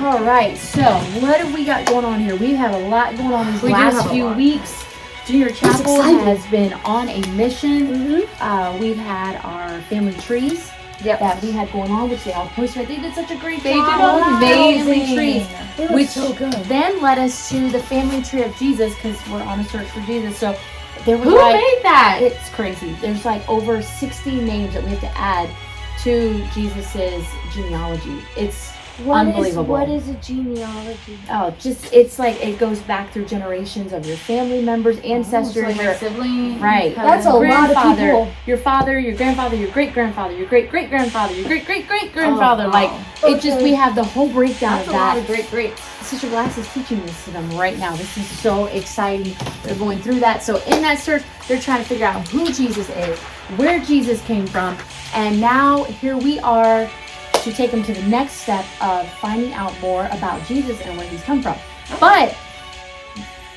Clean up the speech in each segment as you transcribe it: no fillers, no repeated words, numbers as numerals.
All right, so what have we got going on here? We have a lot going on these last few weeks. Junior Chapel has been on a mission. We've had our family trees that we had going on, which they all posted. They did such a great job. Amazing trees, which so good. Then led us to the family tree of Jesus, because we're on a search for Jesus. So there was Who made that? It's crazy. There's like over 60 names that we have to add to Jesus's genealogy. It's unbelievable. What is a genealogy? Oh, it's like it goes back through generations of your family members, ancestors, like your sibling, right? That's a lot of people. Your father, your grandfather, your great grandfather, your great great grandfather, your great great great grandfather. We have the whole breakdown of that. That's a lot of great. Sister Glass is teaching this to them right now. This is so exciting. They're going through that. So in that search, they're trying to figure out who Jesus is, where Jesus came from, and now here we are to take them to the next step of finding out more about Jesus and where he's come from. But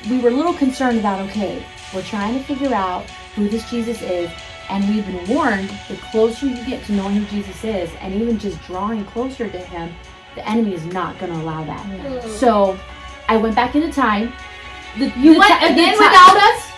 we were a little concerned about, we're trying to figure out who this Jesus is, and we've been warned the closer you get to knowing who Jesus is, and even just drawing closer to him, the enemy is not going to allow that. So I went back into time. You went again without us?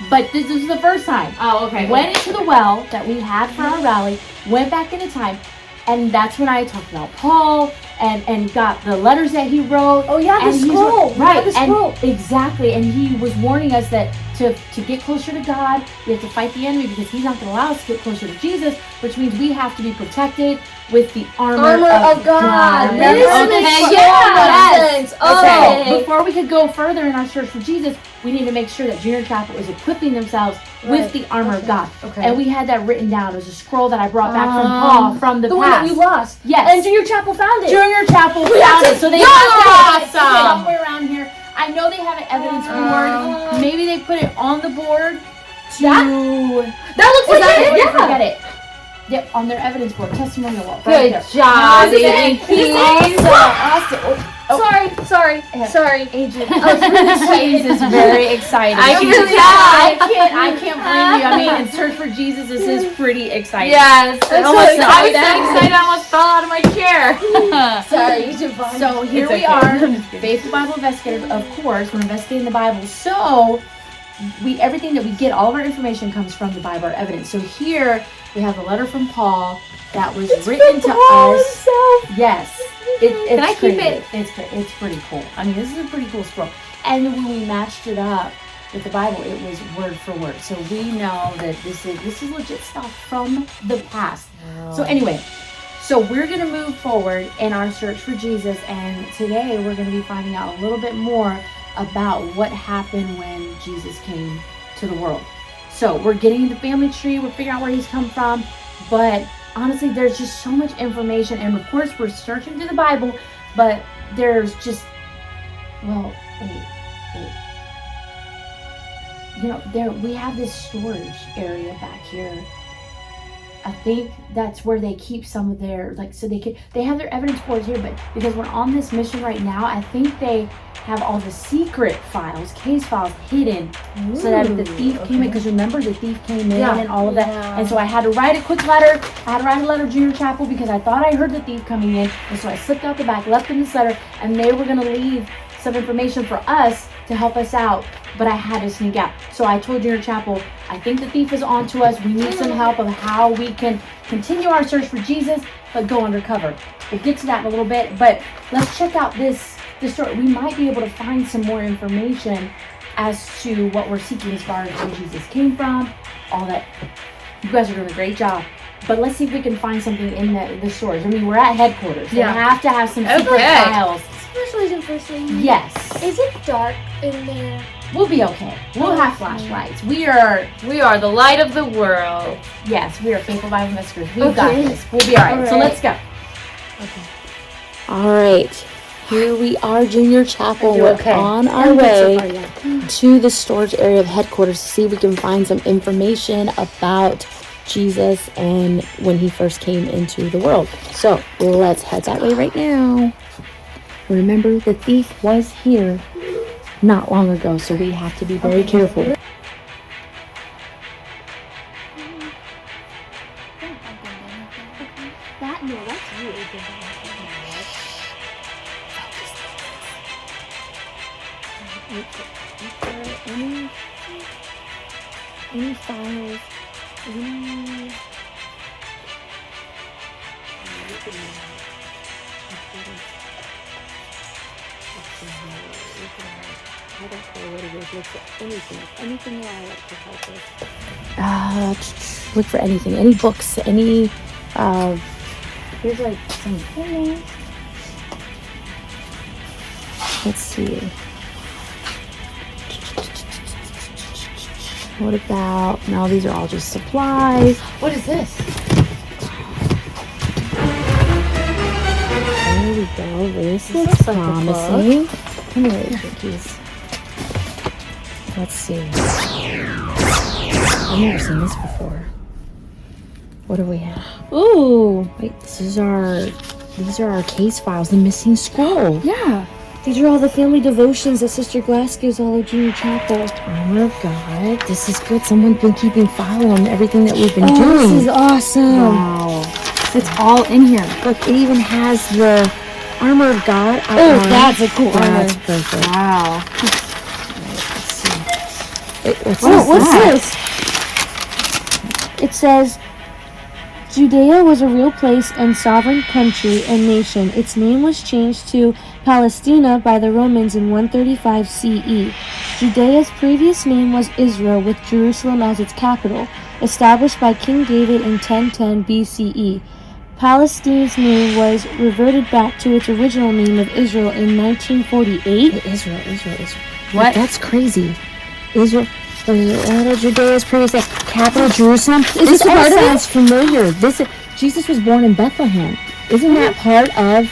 But this is the first time. Oh, okay. Went into the well that we had for our rally, went back into time, and that's when I talked about Paul and got the letters that he wrote. Oh yeah, the scroll. Right, the scroll. Exactly. And he was warning us that to get closer to God, we have to fight the enemy, because he's not going to allow us to get closer to Jesus, which means we have to be protected with the armor of God. This makes sense. Okay. Before we could go further in our search for Jesus, we need to make sure that Junior Chapel is equipping themselves with the armor of God. Okay. And we had that written down. It was a scroll that I brought back from Paul from the past. One that we lost. Yes. And Junior Chapel found it. Junior Chapel found it. So they have it somewhere around here. I know they have an evidence board. Maybe they put it on the board That looks like it. Yeah. Forget it. Yep, on their evidence board, testimonial wall. Good job, Adrian. Sorry. Adrian. I was really excited. This is very exciting. I can tell. I can't blame you. I mean, in Search for Jesus, this is pretty exciting. Yes. I was so excited. excited. I almost fell out of my chair. Sorry, Javon. So here we are, Faithful Bible Investigators. Of course, we're investigating the Bible. So everything that we get, all of our information comes from the Bible, our evidence. So here we have a letter from Paul that was written to us. Yes. Can I keep it? It's pretty cool. I mean, this is a pretty cool scroll. And when we matched it up with the Bible, it was word for word. So we know that this is legit stuff from the past. Wow. So anyway, so we're going to move forward in our search for Jesus, and today we're going to be finding out a little bit more about what happened when Jesus came to the world. So we're getting the family tree, we're figuring out where he's come from, but honestly, there's just so much information, and of course, we're searching through the Bible, but there's just, wait. You know, we have this storage area back here. I think that's where they keep some of their, they have their evidence boards here, but because we're on this mission right now, I think they have all the secret files, case files hidden, so that if the thief came in, because remember the thief came in and all of that, and so I had to write a quick letter. I had to write a letter to Junior Chapel because I thought I heard the thief coming in, and so I slipped out the back, left them this letter, and they were going to leave some information for us to help us out, but I had to sneak out. So I told Junior Chapel, I think the thief is on to us. We need some help of how we can continue our search for Jesus, but go undercover. We'll get to that in a little bit, but let's check out this story. We might be able to find some more information as to what we're seeking as far as where Jesus came from, all that. You guys are doing a great job. But let's see if we can find something in the storage. I mean, we're at headquarters. So we have to have some secret files. First lady. Yes. Is it dark in there? We'll be okay. We'll have flashlights. We are the light of the world. Yes, we are Faithful Bible Investigators. We've got this. We'll be all right. So let's go. Okay. All right. Here we are, Junior Chapel. We're on our way to the storage area of headquarters to see if we can find some information about Jesus and when he first came into the world. So let's head that way right now. Remember, the thief was here not long ago, so we have to be very careful. That's you, Adrian. any files, any... I don't care what it is. Look for anything that I like to help us. Look for anything, any books, any. Here's like some things. Let's see. What about? No, these are all just supplies. What is this? There we go. This looks like a promising. Come here, cookies. Let's see. I've never seen this before. What do we have? Ooh. Wait, these are our case files, the missing scroll. Yeah. These are all the family devotions that Sister Glass gives all of Junior Chapel. Armor of God. This is good. Someone's been keeping file on everything that we've been doing. This is awesome. Wow. It's all in here. Look, it even has the armor of God outlined. That's a cool That's armor. perfect. Wow. Let's see. Wait, what's What's this? It says, Judea was a real place and sovereign country and nation. Its name was changed to Palestina by the Romans in 135 CE. Judea's previous name was Israel, with Jerusalem as its capital, established by King David in 1010 BCE. Palestine's name was reverted back to its original name of Israel in 1948. Israel. What? That's crazy. Israel. Judea's previous name, capital Jerusalem. this a part of it? Sounds familiar. Jesus was born in Bethlehem. Isn't that part of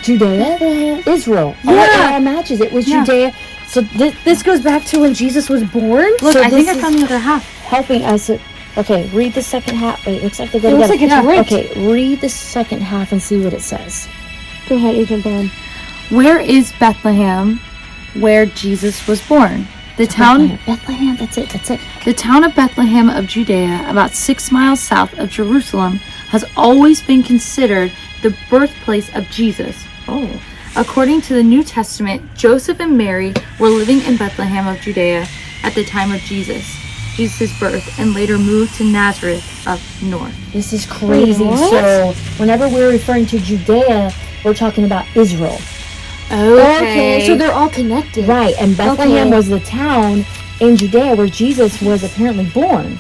Judea? Israel. Yeah. All matches. It was Yeah. Judea. So This goes back to when Jesus was born. Look, So I think this I found the other half. helping us. Okay, read the second half. Wait, looks like they go It looks together. like it's ripped. Okay, read the second half and see what it says. Go ahead, Agent Bond. Where is Bethlehem, where Jesus was born? The town Bethlehem. That's it. The town of Bethlehem of Judea, about 6 miles south of Jerusalem, has always been considered the birthplace of Jesus. Oh. According to the New Testament, Joseph and Mary were living in Bethlehem of Judea at the time of Jesus' birth, and later moved to Nazareth up north. This is crazy. What? So whenever we're referring to Judea, we're talking about Israel. Okay, so they're all connected. Right, and Bethlehem Okay. was the town in Judea where Jesus was apparently born.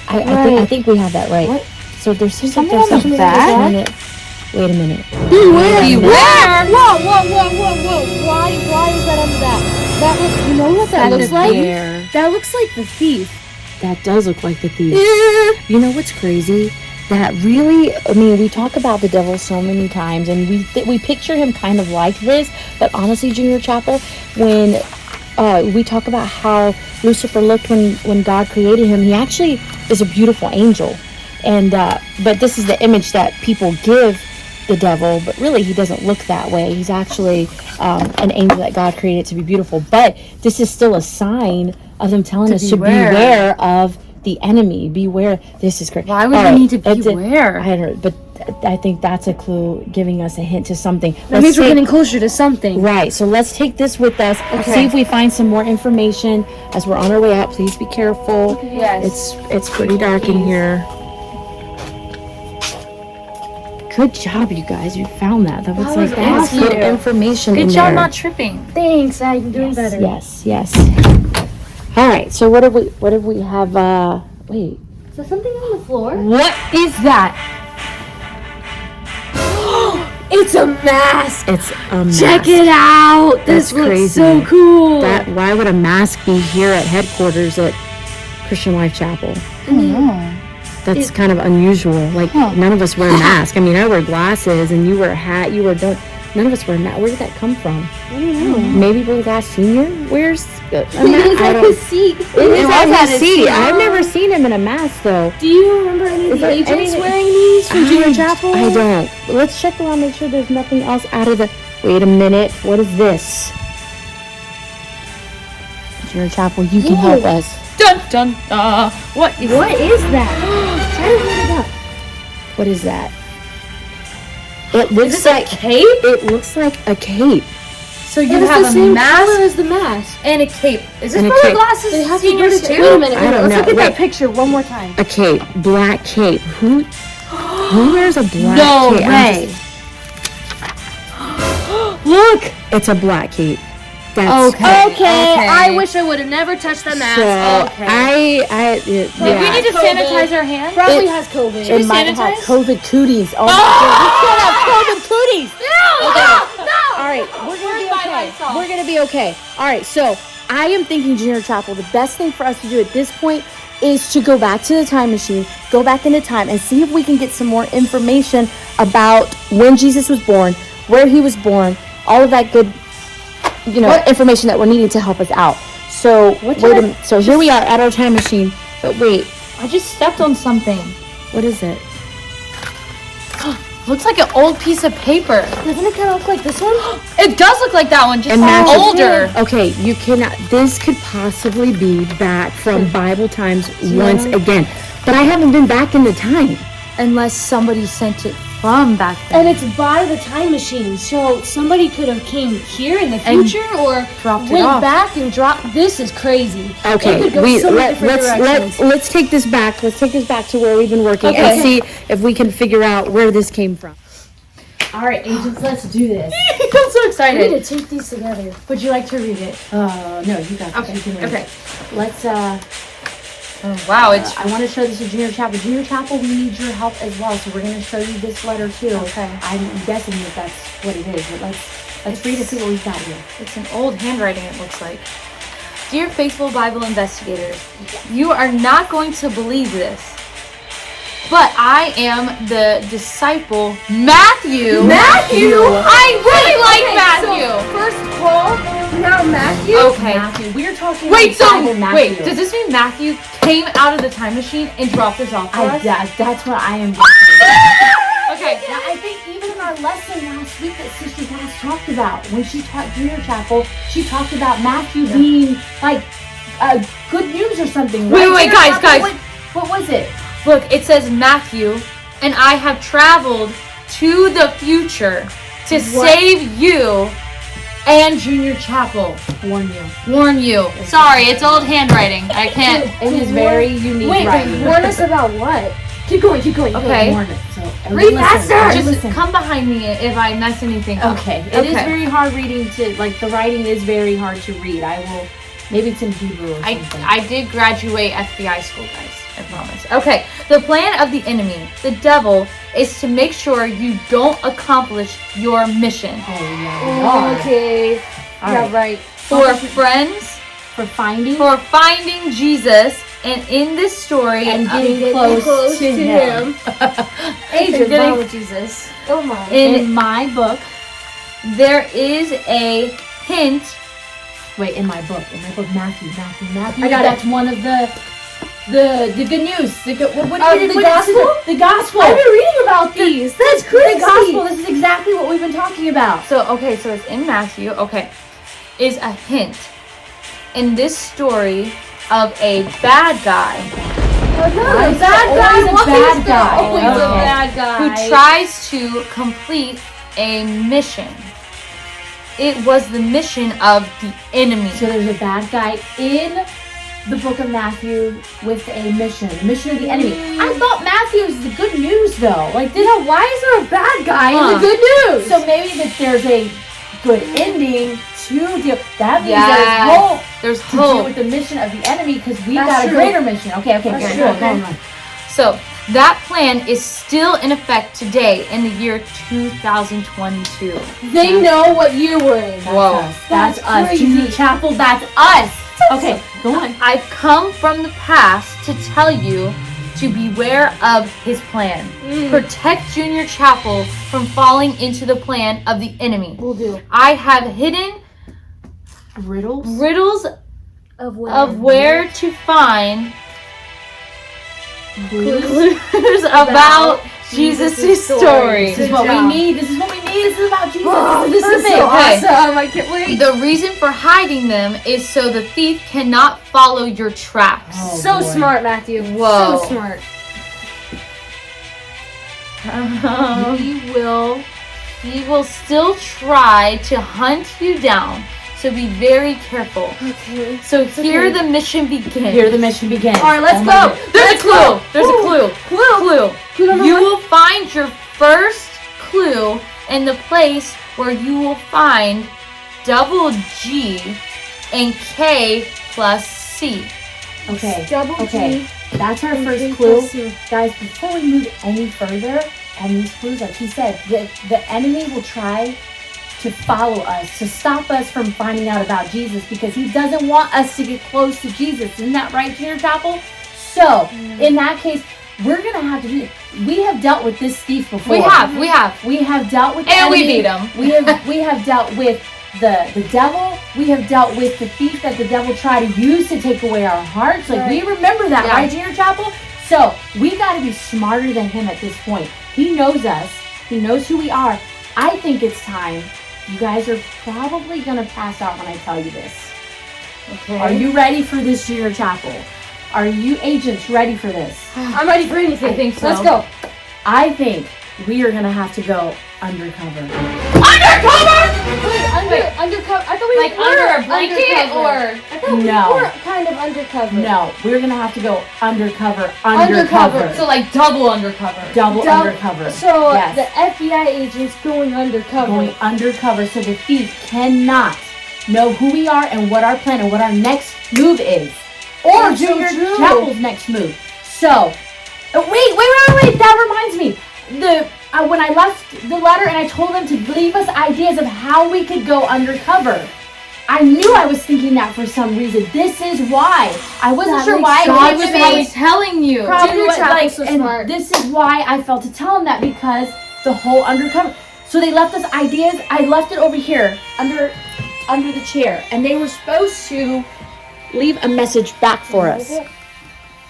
I Right. think we have that right. What? So there seems like Something there's on the something back? Wait a minute. Beware! Beware! Whoa! Why is that on the back? That looks, you know what that looks like? Bear. That looks like the thief. That does look like the thief. You know what's crazy? That really, I mean, we talk about the devil so many times, and we picture him kind of like this. But honestly, Junior Chapel, when we talk about how Lucifer looked when God created him, he actually is a beautiful angel. And but this is the image that people give the devil, but really he doesn't look that way. He's actually an angel that God created to be beautiful. But this is still a sign of them telling us to beware of the enemy. Beware. This is great. Why would All we right, need to that's it. beware? I don't know, but I think that's a clue, giving us a hint to something. That means we're getting closer to something. Right, so let's take this with us. See if we find some more information as we're on our way out. Please be careful. Yes. It's pretty dark in here. Good job, you guys. You found that. That was was like that's awesome. good information in Good job there. not tripping. Thanks, I'm doing better. Yes. All right. So what do we have? Wait. Is there something on the floor? What is that? It's a mask! It's a mask. Check it out! That's This looks crazy. so cool! Why would a mask be here at headquarters at Christian Life Chapel? That's kind of unusual. Like none of us wear a mask. I mean, I wear glasses, and you wear a hat. None of us wear a mask. Where did that come from? I don't know. Maybe Brother Glass Senior wears a mask. It's at his seat. It was at his seat. I've never seen him in a mask though. Do you remember any of the there agents anything- wearing these from Junior Chapel? I don't. Let's check around, make sure there's nothing else out of the. Wait a minute. What is this? Junior Chapel, you can help us. Dun dun dun. What is that? Try to hold it up. What is that? It looks this a like cape? It looks like a cape. So you And it's have the a same mask color as the mask. and a cape. Is this And a for the cape. glasses They have to go seniors to too? Wait a minute. I don't Let's look know. at that Wait. picture one more time. A cape, black cape. Who wears a black No cape? way. Look. It's a black cape. That's Okay. Okay. I wish I would have never touched the mask. So Okay. yeah. We need to COVID. sanitize our hands. Probably It- has COVID. It might have sanitize? COVID cooties. Oh, my God. We can't have COVID cooties. No! All right, we're gonna be by okay. myself. We're gonna be okay. All right, so I am thinking, Junior Chapel, the best thing for us to do at this point is to go back to the time machine, go back into time, and see if we can get some more information about when Jesus was born, where he was born, all of that good, information that we're needing to help us out. So So here we are at our time machine. But wait, I just stepped on something. what is it? Looks like an old piece of paper. Doesn't it kind of look like this one? It does look like that one, just And matches- older. Okay, you cannot. This could possibly be back from Bible times once again, but I haven't been back in the time. Unless somebody sent it from back then. And it's by the time machine, so somebody could have came here in the And future or dropped it went off. back and dropped. This is crazy. Okay, It could go so many different let's directions. let's take this back. Let's take this back to where we've been working and Okay. see if we can figure out where this came from. All right, agents, let's do this. I'm so I need excited. to take these together. Would you like to read it? No, you got this. Okay, You can read okay. it. Let's, Oh, wow, it's I want to show this to Junior Chapel. Junior Chapel, we need your help as well, so we're going to show you this letter too. Okay. I'm guessing that that's what it is, but let's read and see what we've got here. It's an old handwriting, it looks like. Dear faithful Bible investigators, you are not going to believe this, but I am the disciple Matthew. Matthew? I really like Matthew. First Paul, now Matthew. Okay. Matthew, we're talking Wait, so Bible Matthew. wait, does this mean Matthew came out of the time machine and dropped this off for us? That's what I am guessing. Okay. Now, I think even in our lesson last week that Sister Cass talked about, when she taught Junior Chapel, she talked about Matthew being like good news or something. Wait, right? wait, Junior guys, Chapel, guys. What was it? Look, it says Matthew, and I have traveled to the future to save you and Junior Chapel. Warn you. Sorry, it's old handwriting. I can't. It is very unique Wait, writing. warn us about what? Keep going. Okay. Warn it. So, Read listen, faster! everyone Just listen. come behind me if I mess anything up. Okay. It is Okay. very hard reading to, like, the writing is very hard to read. I will, maybe it's in Hebrew or something. I did graduate FBI school, guys. I promise. Okay. The plan of the enemy, the devil, is to make sure you don't accomplish your mission. Oh, yeah, we are. Okay. All Yeah, right. right. For friends, For finding for finding Jesus, and in this story, and uh, getting close to him. Agent, Getting- wrong with Jesus. Oh my. In my book, there is a hint. wait, in my book, Matthew. I got it. That's one of the good news. The the gospel? The gospel. I've been reading about these. That's crazy. The gospel. This is exactly what we've been talking about. So it's in Matthew. Okay, is a hint in this story of a bad guy Oh, no, Why the is bad there guy. always a Why bad is there guy? always a Okay. bad guy? who tries to complete a mission. It was the mission of the enemy. So there's a bad guy in the book of Matthew with a mission. The mission of the enemy. I thought Matthew was the good news though. Like, Why is there a bad guy in Huh. the good news? so maybe that there's a good ending to deal. That means Yes. there's hope There's to deal hope. with the mission of the enemy because we've That's got a true. greater mission. Okay, That's good. true, Go okay. on. So that plan is still in effect today in the year 2022. They know what year we're in. Whoa. That's That's us. crazy. Junior Chapel, that's us. Okay, go on. I've come from the past to tell you to beware of his plan. Protect Junior Chapel from falling into the plan of the enemy. We'll do. I have hidden Riddles? riddles Of of where to find clues about Jesus' story. This is what we need. This is what we need. This is about Jesus. Oh, this is perfect. so Okay. awesome. I can't wait. The reason for hiding them is so the thief cannot follow your tracks. Oh, So boy. smart, Matthew. Whoa. So smart. We will he will still try to hunt you down. So be very careful. Okay. So here the mission begins. Here the mission begins. All right, let's go. There's a clue. There's a clue. Clue. You will find your first clue in the place where you will find double G and K plus C. Okay. Double Okay. G. That's our and first G clue. plus C. Guys, before we move any further on these clues, like he said, the enemy will try to follow us, to stop us from finding out about Jesus because he doesn't want us to get close to Jesus. Isn't that right, Junior Chapel? So, in that case, we're going to have to do it. We have dealt with this thief before. We have. We have dealt with the And we enemy. beat him. We have dealt with the devil. We have dealt with the thief that the devil tried to use to take away our hearts. Like, we remember that, Yeah. right, Junior Chapel? So, we got to be smarter than him at this point. He knows us. He knows who we are. I think it's time. You guys are probably going to pass out when I tell you this. Okay. Are you ready for this, Junior Chapel? Are you agents ready for this? I'm ready for anything. I think so. Let's go. I think we are going to have to go undercover. Undercover. I thought we Like were under a blanket undercover. or? I thought No. we were kind of undercover. No, we're going to have to go undercover. So like double undercover. Double Dou- undercover. So yes. the FBI agent's going undercover. Going undercover so the thief cannot know who we are and what our plan and what our next move is. Or That's so Junior true. Chapel's next move. So, wait. That reminds me. When I left the letter and I told them to leave us ideas of how we could go undercover. I knew I was thinking that for some reason. This is why. I wasn't That sure makes why. sense. God It was was probably telling you. probably Junior what, Chapel's like, so and smart. this is why I felt to tell them that because the whole undercover. So they left us ideas. I left it over here under the chair, and they were supposed to leave a message back for us.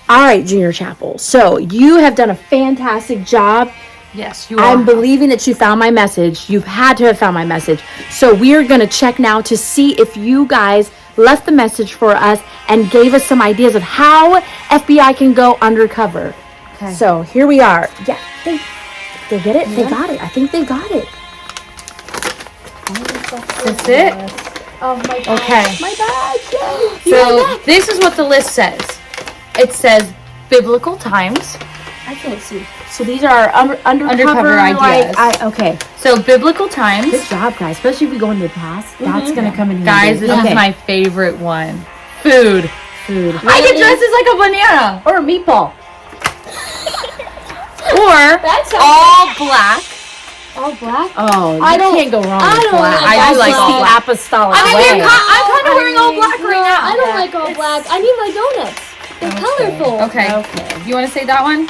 All right, Junior Chapel. So you have done a fantastic job. Yes, you I'm believing that you found my message. You've had to have found my message. So we are going to check now to see if you guys left the message for us and gave us some ideas of how FBI can go undercover. Okay. So here we are. Yeah, they get it? Yeah. They got it. I think they got it. That's it? Oh my God. Okay. My bad. So this is what the list says. It says biblical times. I can't see. So these are undercover ideas. Okay. So biblical times. Good job, guys. Especially if we go into the past. That's going to come in handy. Guys, this is my favorite one. Food. food. I get dressed as like a banana. Or a meatball. Or That's all black. all black. Oh, I you don't- can't go wrong I with don't black. like I do That's like just all the black. apostolic I mean, way. I'm kind of wearing all black right now. I don't like all black. I need my donuts. They're colorful. Okay. Okay. You want to say that one?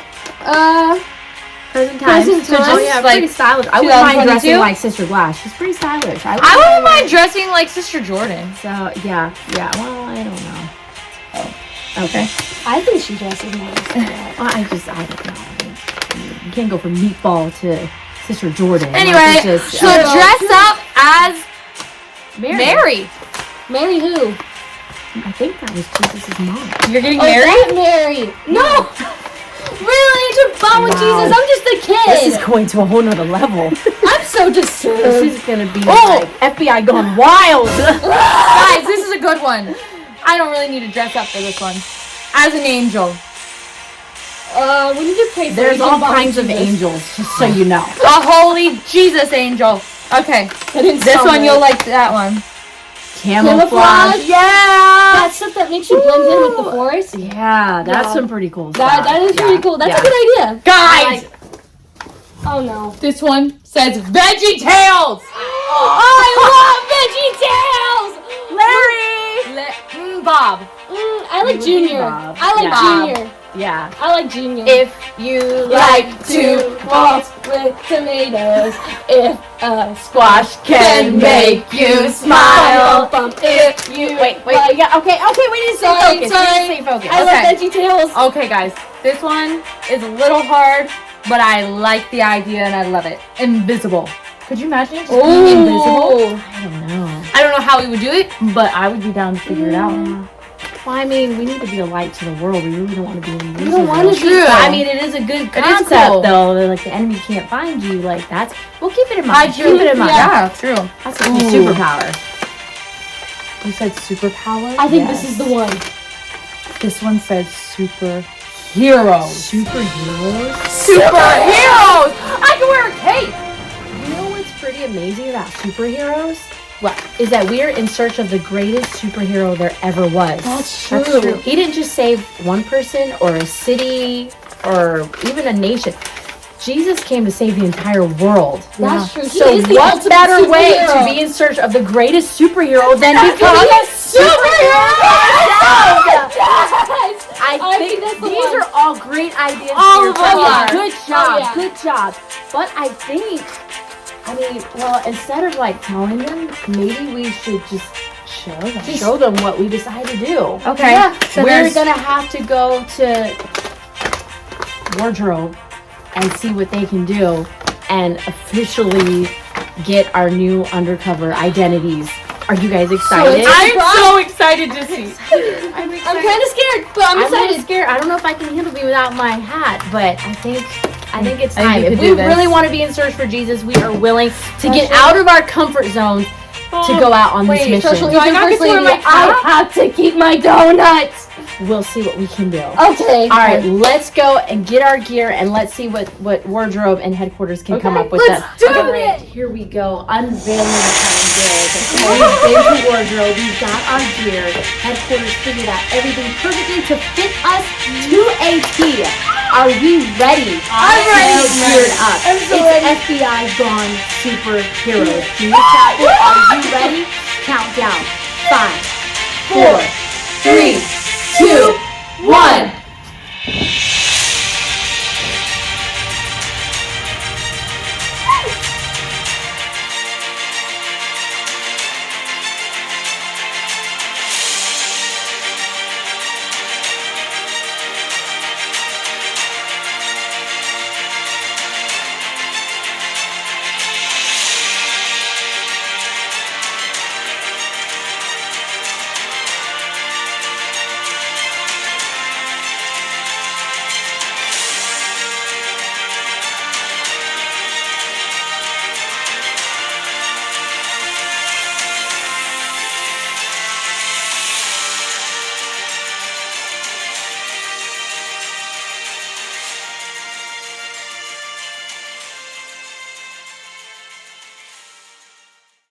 Present time. Present time. Oh, yeah, Like pretty stylish. I wouldn't mind 2022? dressing like Sister Glass. She's pretty stylish. I wouldn't mind dressing like Sister Jordan. So, yeah. Well, I don't know. Okay. I think she dresses nice. Well, I don't know. You can't go from meatball to Sister Jordan. Like, Anyway, it's just, so dress up as Mary. Mary who? I think that was Jesus' mom. You're getting Oh, married? that Mary. No. Really? To bond with Wow. Jesus? I'm just a kid. This is going to a whole nother level. I'm so disturbed. This is gonna be like FBI gone wild. Guys, this is a good one. I don't really need to dress up for this one. As an angel. We need to pray for There's you to all bond kinds with of Jesus. angels, just so you know. A holy Jesus angel. Okay. I didn't This sound one, right. you'll like that one. Camouflage? Yeah. That stuff that makes you blend in with the forest. Yeah, that's Yeah. some pretty cool stuff. That is pretty cool. That's yeah. a good idea. Guys, Oh no. this one says Veggie Tales. I love Veggie Larry. Bob. Tales. I like You would be Junior. Bob. I like Yeah. Junior. Yeah. I like Junior. If you like to waltz with tomatoes, if a squash can make you smile. if you Wait. like- Yeah. Okay. We need to stay Sorry, focused. sorry. We need to stay focused. I Okay. love Veggie Tales. Okay, guys, this one is a little hard, but I like the idea and I love it. Invisible. Could you imagine just being invisible? I don't know. I don't know how we would do it, but I would be down to figure it out. Well, I mean, we need to be a light to the world. We really don't want to be in We don't want to be. True. I mean, it is a good is concept, cool. though. That, like, the enemy can't find you. Like, that's... We'll keep it in mind. Hide Keep you. it in mind. Yeah, true. That's a new superpower. You said superpower? I think this is the one. This one says superheroes. Superheroes? Superheroes! I can wear a cape! You know what's pretty amazing about superheroes? What? Is that we are in search of the greatest superhero there ever was. That's true. He didn't just save one person or a city or even a nation. Jesus came to save the entire world. That's true. He So is the what ultimate better way superhero. to be in search of the greatest superhero than become be a a superhero? I I think think that's the these one. are all great ideas. All here of for them you. are. Good job. Oh, yeah. Good job. But I think, well, instead of like telling them, maybe we should just show them what we decide to do. Okay. Yeah. So We're there's- gonna have to go to wardrobe and see what they can do and officially get our new undercover identities. Are you guys excited? I'm so excited to see. I'm I'm kind of scared, but I'm I'm really excited. scared. I don't know if I can handle me without my hat, but I think it's I think time. you If could we do this. really want to be in search for Jesus, we are willing to get out of our comfort zones to go out on this Wait, mission. Social Do I not First get to wear Lady, my cap? I have to keep my donuts. We'll see what we can do. Okay. All right, let's go and get our gear and let's see what wardrobe and headquarters can come up with. let's do it. Here we go, unveiling the crown good. We've been to wardrobe, we've got our gear, headquarters figured out everything perfectly to fit us to a T. Are we ready? I'm ready. Get geared up. I'm so it's ready. FBI gone superheroes. Junior Chapel, are you ready? Countdown. 5, 4, 3, 2, 1.